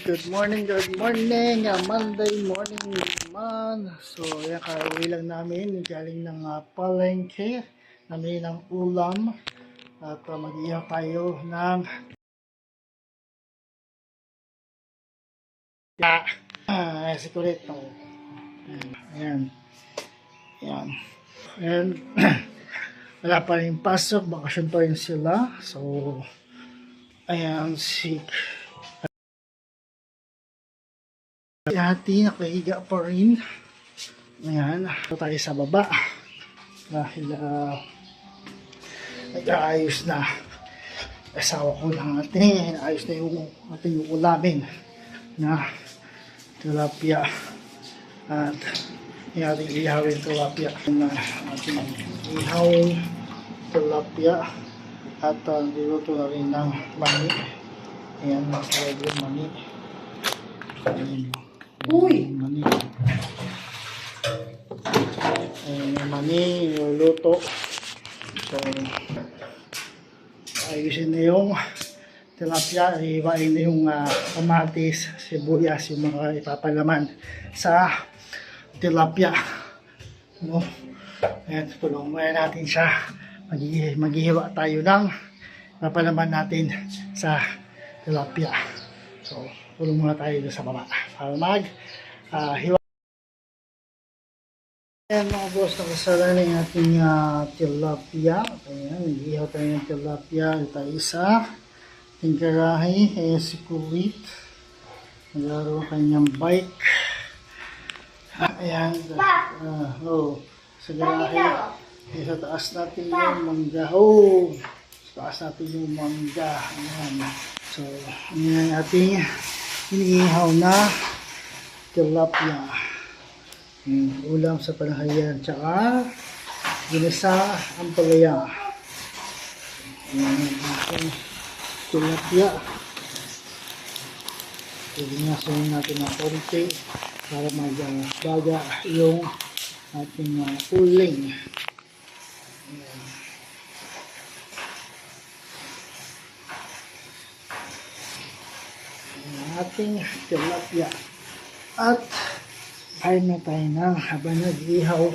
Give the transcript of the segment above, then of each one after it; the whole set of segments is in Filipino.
Good morning, Monday morning naman. So, yan, kauwi lang namin, galing ng palengke, namin ng ulam, at mag-ihaw tayo ng sikurito. Ayan, ayan. And, wala pa rin pasok, bakasyon pa rin sila. So, ayan, si ate nakahiga pa rin. Ayan, ito tayo sa baba dahil nag-aayos na asawa ko ng ating ayos na yung ating ulamin na tilapia at yung ating ihawin tilapia na ating ihaw tilapia at niluto na rin ng mani. Ayan, masarap yung mani. Ayan. Uy! Mani. Ayan yung mani, niluluto. So, ayusin na yung tilapia, iwain na yung kamatis, sibuyas, yung mga ipapalaman sa tilapia. No? Ayan, tulungan muna natin siya. Maghihiwa tayo ng ipapalaman natin sa tilapia. So, tulong muna tayo sa baba para hiwa. Ayan mga boss, nakasala na yung ating tilapia. Ayan, nag-ihaw tayo ng tilapia. Ito isa. Ating karahi. Ayan si Kulit. Naglaro ang kanyang bike. Ayan. Sa garahe. Sa taas natin yung mangga. Sa taas natin yung mangga. Ayan. So, ayan yung ating iniihaw na tilapia. Ulam sa panahalian. Tsaka, ginisa ang palaya. Ayan yung ating tilapia. Paginasin natin ng konti para magbaga yung ating uling. Ayan. Ating tilapia at kain na tayo ng habang nag-ihaw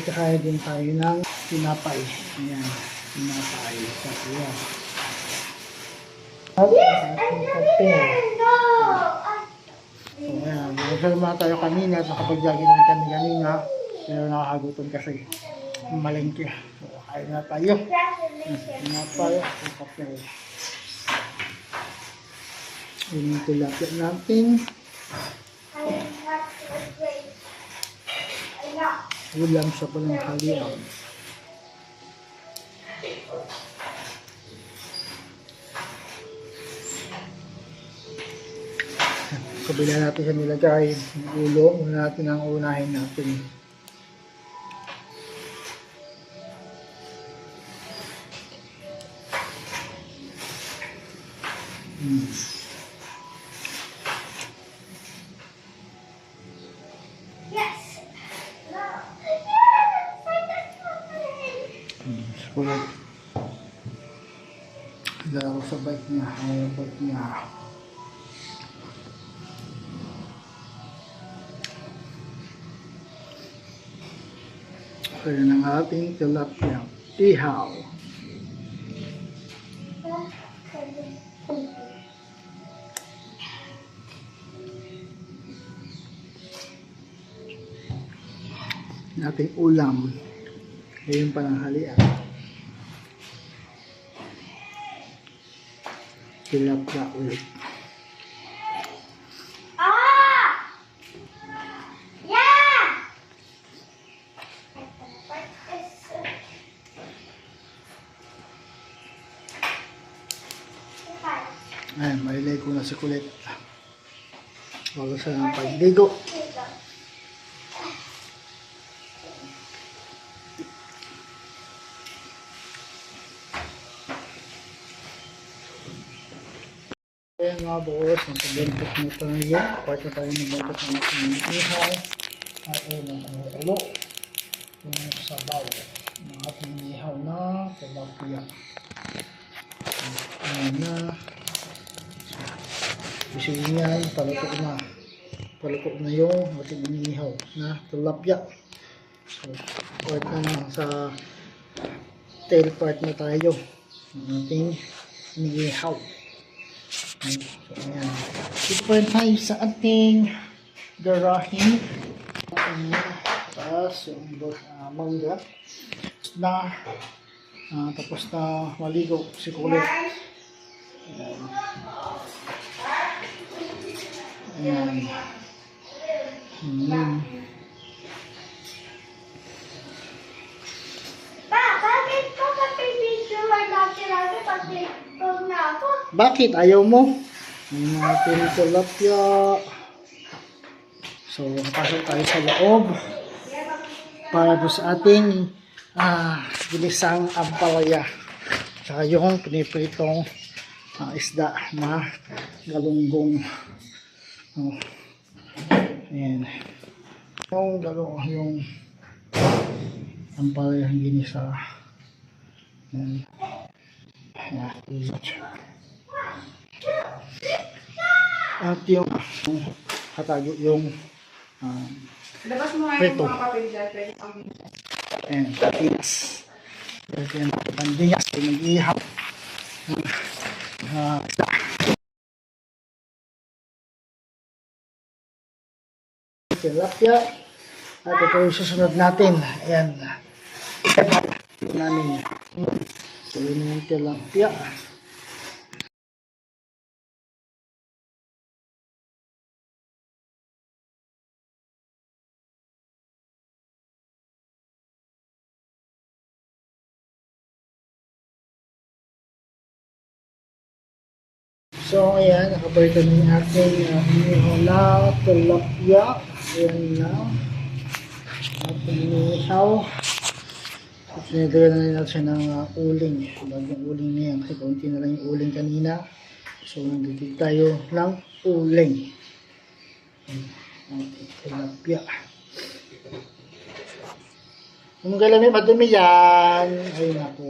kaya din tayo ng tinapay. Ayan, tinapay at ating kape. Ayan, nagsalma tayo kanina at nakapag-jogging lang kami kanina pero nakakagutom kasi malengke. So, kain na tayo. Tinapay at kape. Yun yung tilapia natin. Ulam sa pananghalian. Kabila natin siya nilagay. Yung ulo, una natin ang unahin natin. Sulit. Laro sa bike niya. Ang bike niya. Kaya ng ating tilapia. Ihaw. Ating ulam. Ngayon pananghalian. Tilapia ulit. Ayan, maliligo na si Kulit. Wala sa ng pagligo. Ayan mga boss, ang pagbuntot na tayo. Part na tayo nagbuntot ng ating ihaw. At ayun ang ulo. Yung sabaw. Ang ating ihaw na tilapia. Ayan na. Bisuin yan, paluto na. Paluto na yung ating inihaw na tilapia. So, part na lang sa tail part na tayo. Ang ating inihaw. So, ayan. Ito pa rin tayo sa ating garahe. Tapos yung mangga. Tapos na maligo si Kulit. Ayan. Ayan. Bakit pa kapipicture natin pag nag na ako? Bakit? Ayaw mo? May natin tilapia. So, pasok tayo sa loob para doon sa ating ginisang ampalaya. Saka yung pinipritong isda na galunggong. Oh. Ayan. Yung ampalaya ginisa. Ayan. Ayan. At yung hatago yung Labas mo nga yung mga papel dyan, pwede pang ayan, patinas. Ayan, pandingas, pinag-ihap. Isda. Tilapia. At ito yung susunod natin. Ayan. Namin. So, yun yung tilapia. So, ayan, nakabarito na yung ating inihaw na tilapia. Ayan na. Ating inihaw. At sinidira na rin natin siya ng uling. Bagong uling na yan. Kasi kaunti na lang yung uling kanina. So, nandito tayo ng uling. Ating tilapia. Kung galami, madumi yan. Ayun ako.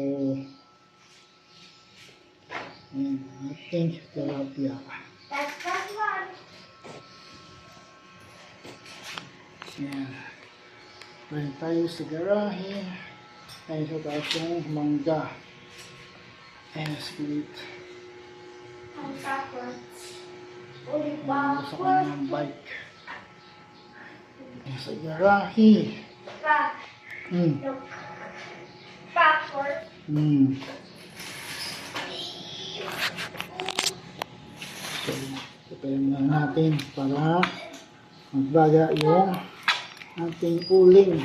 Ating tilapia. That's that one. Yan. Balik tayo sa garahe. Tayo sa taas yung mangga. Ayan, split. Ang tapos. Ulit Sa backward. kanyang bike. Ayan, sa garahe. Back. Look. Backward. So, tapayin na natin para magbaga yung ating uling.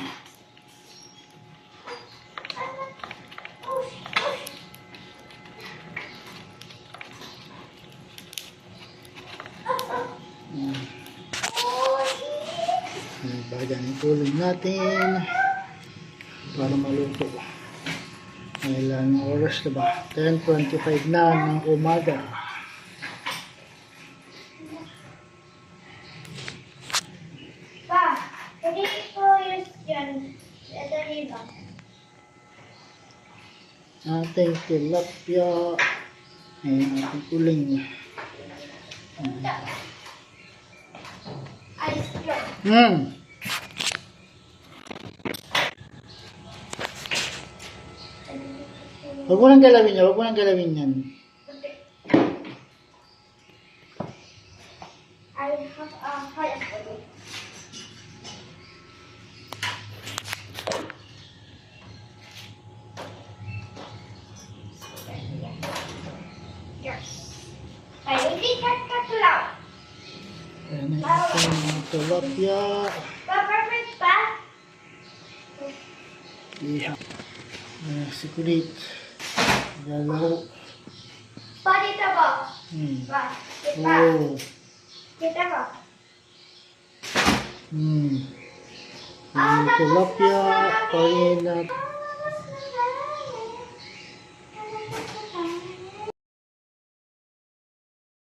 Magbaga yung uling natin para maluto. Ilang oras na ba? 10:25 na ng umaga. Pa, hindi ko use yun. Ito dito. Ating tilapia. Ayan, ating uling. Ice cream. Huwag mo nang galawin yan. Huwag mo nang galawin yan. I have a heart for you. Yes. I will take that cloud. Ayan ang ating tilapia. Pa, perfect pa? Ihap. Si Kulit. Galaw. Pa, dito ba? Pa, kita. Oh. Kita ba? Yung tilapia. Parin at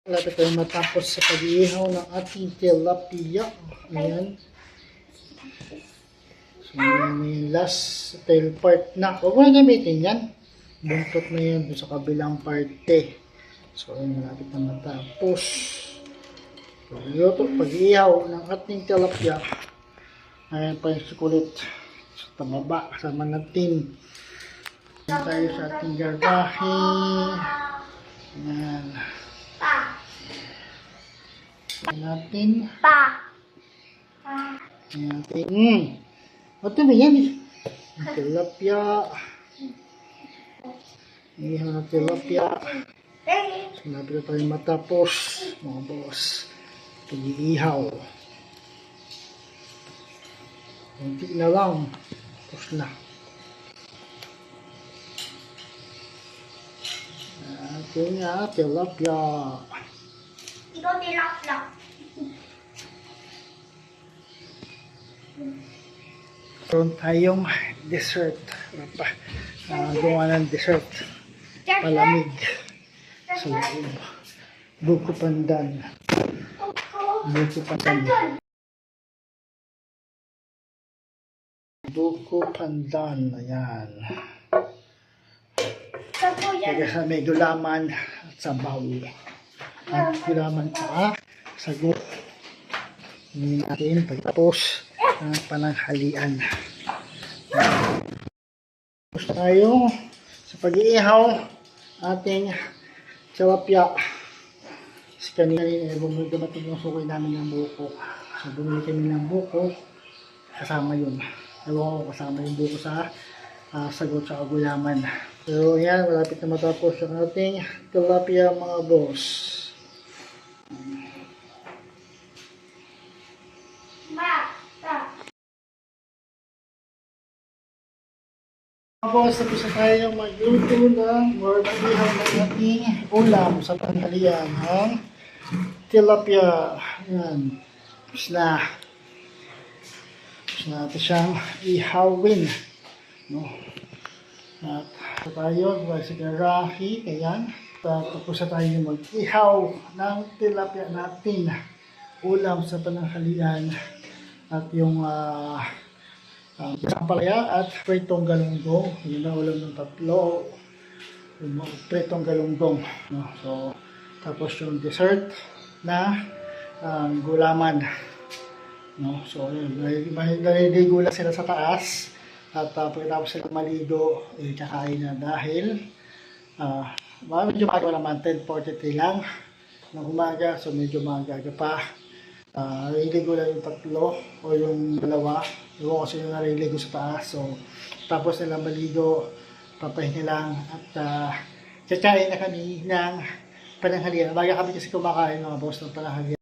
lapit tayo matapos sa pag-ihaw ng ating tilapia. Ayan. So, may last tail part na. Huwag mo na gamitin yan. Buntot na yan sa kabilang parte. So, ayun, malapit na matapos. Pag-ihaw ng ating tilapia. Ayan pa yung sukulit sa tababa, kasama natin. Ayan tayo sa ating garbahe. Ayan. Pa. Ayan natin. Pa. Ayan natin. Ito ba yan eh? Ang tilapia. Ihaw na tilapia. Sinabi na tayo matapos, mga boss. Pag-iihaw. Hindi na lang. Tapos na. Ating tilapia. Ikaw tilapia. Meron tayong dessert. Gawa ng dessert. Palamig. Sa loob. Buko pandan. Buko pandan. Buko pandan. Ayan. Kaya may gulaman at sabaw. At gulaman sa sagot. Hindi natin pagtapos ng pananghalian. Tapos tayo sa pag-iihaw ating tilapia. Kasi kanina bumili dumating yung sukoy namin ng buko. So bumili kami ng buko. Kasama yun. Ewan ko kasama yung buko sa sagot sa gulaman. So yan, malapit na matapos yung ating tilapia mga boss. Tapos tapos na tayo magluto ng or mag-ihaw ng ating ulam sa tanghalian. Tilapia. Yan. Tapos na. Tapos na natin siyang ihawin. No? At tayo, sa garahe. Ayan. Tapos na tayo mag-ihaw ng tilapia natin. Ulam sa pananghalian. At yung palaya at pritong galunggong. Yun na ulam ng tatlo. Yung pritong galunggong. No? So, tapos yung dessert na gulaman. No? So, naliligo lang sila sa taas. At pagkatapos sila maligo, kakain na dahil medyo maaga naman, 10:43 lang ng umaga. So, medyo maaga pa. Naliligo lang yung tatlo o yung dalawa. Iwan kasi yung naliligo sa taas. So, tapos nila maligo, papahinga lang at kakain na kami ng pananghalian. Baga kami kasi kumakain mga boss ng pananghalian.